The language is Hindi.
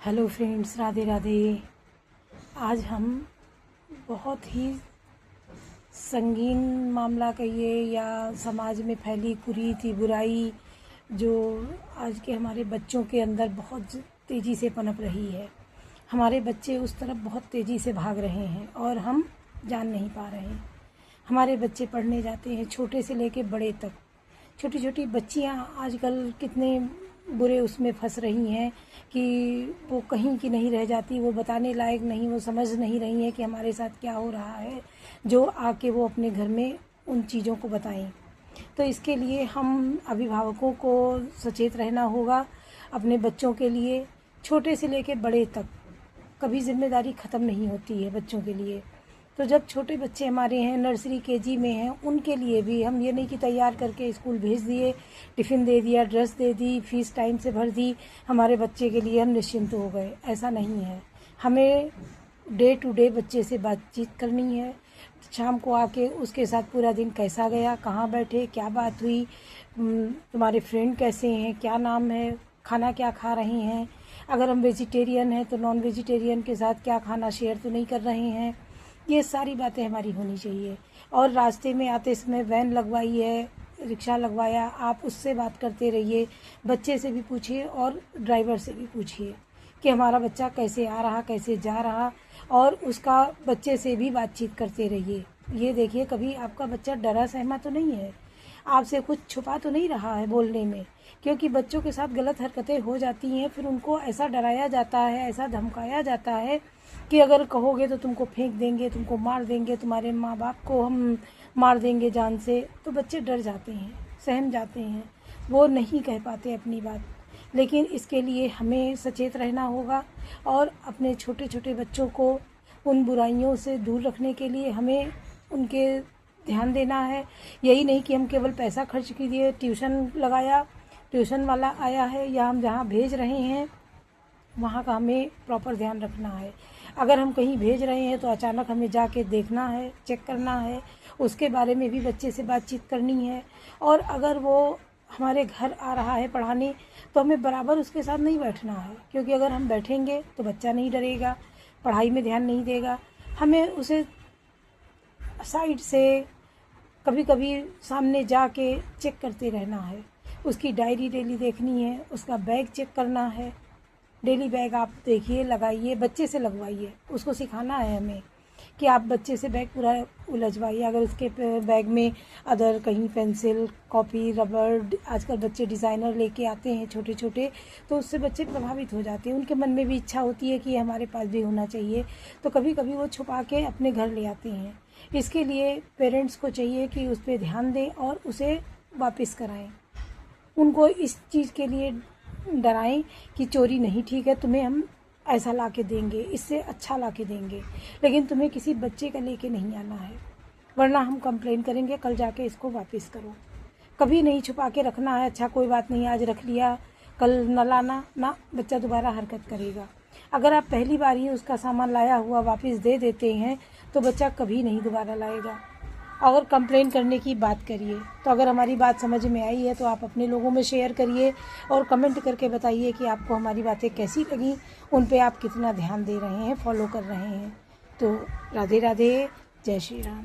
Hello friends, Radhe Radhe. आज हम बहुत ही संगीन मामला कहिए या समाज में फैली कुरीति बुराई जो आज के हमारे बच्चों के अंदर बहुत तेज़ी से पनप रही है। हमारे बच्चे उस तरफ बहुत तेज़ी से भाग रहे हैं और हम जान नहीं पा रहे हैं। हमारे बच्चे पढ़ने जाते हैं, छोटे से लेके बड़े तक। छोटी छोटी बच्चियां आजकल कितने बुरे उसमें फंस रही हैं कि वो कहीं की नहीं रह जाती, वो बताने लायक नहीं, वो समझ नहीं रही हैं कि हमारे साथ क्या हो रहा है, जो आके वो अपने घर में उन चीज़ों को बताएं। तो इसके लिए हम अभिभावकों को सचेत रहना होगा अपने बच्चों के लिए, छोटे से लेके बड़े तक। कभी जिम्मेदारी ख़त्म नहीं होती है बच्चों के लिए। तो जब छोटे बच्चे हमारे हैं, नर्सरी केजी में हैं, उनके लिए भी हम ये नहीं कि तैयार करके स्कूल भेज दिए, टिफ़िन दे दिया, ड्रेस दे दी, फीस टाइम से भर दी, हमारे बच्चे के लिए हम निश्चिंत हो गए। ऐसा नहीं है। हमें डे टू डे बच्चे से बातचीत करनी है। शाम को आके उसके साथ पूरा दिन कैसा गया, कहाँ बैठे, क्या बात हुई, तुम्हारे फ्रेंड कैसे हैं, क्या नाम है, खाना क्या खा रहे हैं, अगर हम वेजिटेरियन हैं तो नॉन वेजिटेरियन के साथ क्या खाना शेयर तो नहीं कर रहे हैं। ये सारी बातें हमारी होनी चाहिए। और रास्ते में आते समय वैन लगवाई है, रिक्शा लगवाया, आप उससे बात करते रहिए। बच्चे से भी पूछिए और ड्राइवर से भी पूछिए कि हमारा बच्चा कैसे आ रहा, कैसे जा रहा, और उसका बच्चे से भी बातचीत करते रहिए। ये देखिए, कभी आपका बच्चा डरा सहमा तो नहीं है, आपसे कुछ छुपा तो नहीं रहा है बोलने में। क्योंकि बच्चों के साथ गलत हरकतें हो जाती हैं, फिर उनको ऐसा डराया जाता है, ऐसा धमकाया जाता है कि अगर कहोगे तो तुमको फेंक देंगे, तुमको मार देंगे, तुम्हारे माँ बाप को हम मार देंगे जान से। तो बच्चे डर जाते हैं, सहम जाते हैं, वो नहीं कह पाते अपनी बात। लेकिन इसके लिए हमें सचेत रहना होगा और अपने छोटे छोटे बच्चों को उन बुराइयों से दूर रखने के लिए हमें उनके ध्यान देना है। यही नहीं कि हम केवल पैसा खर्च कीजिए, ट्यूशन लगाया, ट्यूशन वाला आया है, या हम जहाँ भेज रहे हैं वहाँ का हमें प्रॉपर ध्यान रखना है। अगर हम कहीं भेज रहे हैं तो अचानक हमें जाके देखना है, चेक करना है, उसके बारे में भी बच्चे से बातचीत करनी है। और अगर वो हमारे घर आ रहा है पढ़ाने तो हमें बराबर उसके साथ नहीं बैठना है, क्योंकि अगर हम बैठेंगे तो बच्चा नहीं डरेगा, पढ़ाई में ध्यान नहीं देगा। हमें उसे साइड से कभी कभी सामने जाके चेक करते रहना है। उसकी डायरी डेली देखनी है, उसका बैग चेक करना है। डेली बैग आप देखिए, लगाइए, बच्चे से लगवाइए। उसको सिखाना है हमें कि आप बच्चे से बैग पूरा उलझवाइए। अगर उसके बैग में अदर कहीं पेंसिल, कॉपी, रबड़, आजकल बच्चे डिज़ाइनर लेके आते हैं छोटे छोटे, तो उससे बच्चे प्रभावित हो जाते हैं। उनके मन में भी इच्छा होती है कि ये हमारे पास भी होना चाहिए, तो कभी कभी वो छुपा के अपने घर ले आते हैं। इसके लिए पेरेंट्स को चाहिए कि उस पर ध्यान दें और उसे वापस कराएं। उनको इस चीज़ के लिए डराएं कि चोरी नहीं ठीक है, तुम्हें हम ऐसा ला के देंगे, इससे अच्छा ला के देंगे, लेकिन तुम्हें किसी बच्चे का लेके नहीं आना है, वरना हम कंप्लेन करेंगे, कल जाके इसको वापस करो। कभी नहीं छुपा के रखना है। अच्छा कोई बात नहीं, आज रख लिया, कल न लाना ना, बच्चा दोबारा हरकत करेगा। अगर आप पहली बार ही उसका सामान लाया हुआ वापस दे देते हैं तो बच्चा कभी नहीं दोबारा लाएगा। अगर कंप्लेन करने की बात करिए तो अगर हमारी बात समझ में आई है तो आप अपने लोगों में शेयर करिए और कमेंट करके बताइए कि आपको हमारी बातें कैसी लगी, उन पे आप कितना ध्यान दे रहे हैं, फॉलो कर रहे हैं। तो राधे राधे, जय श्री राम।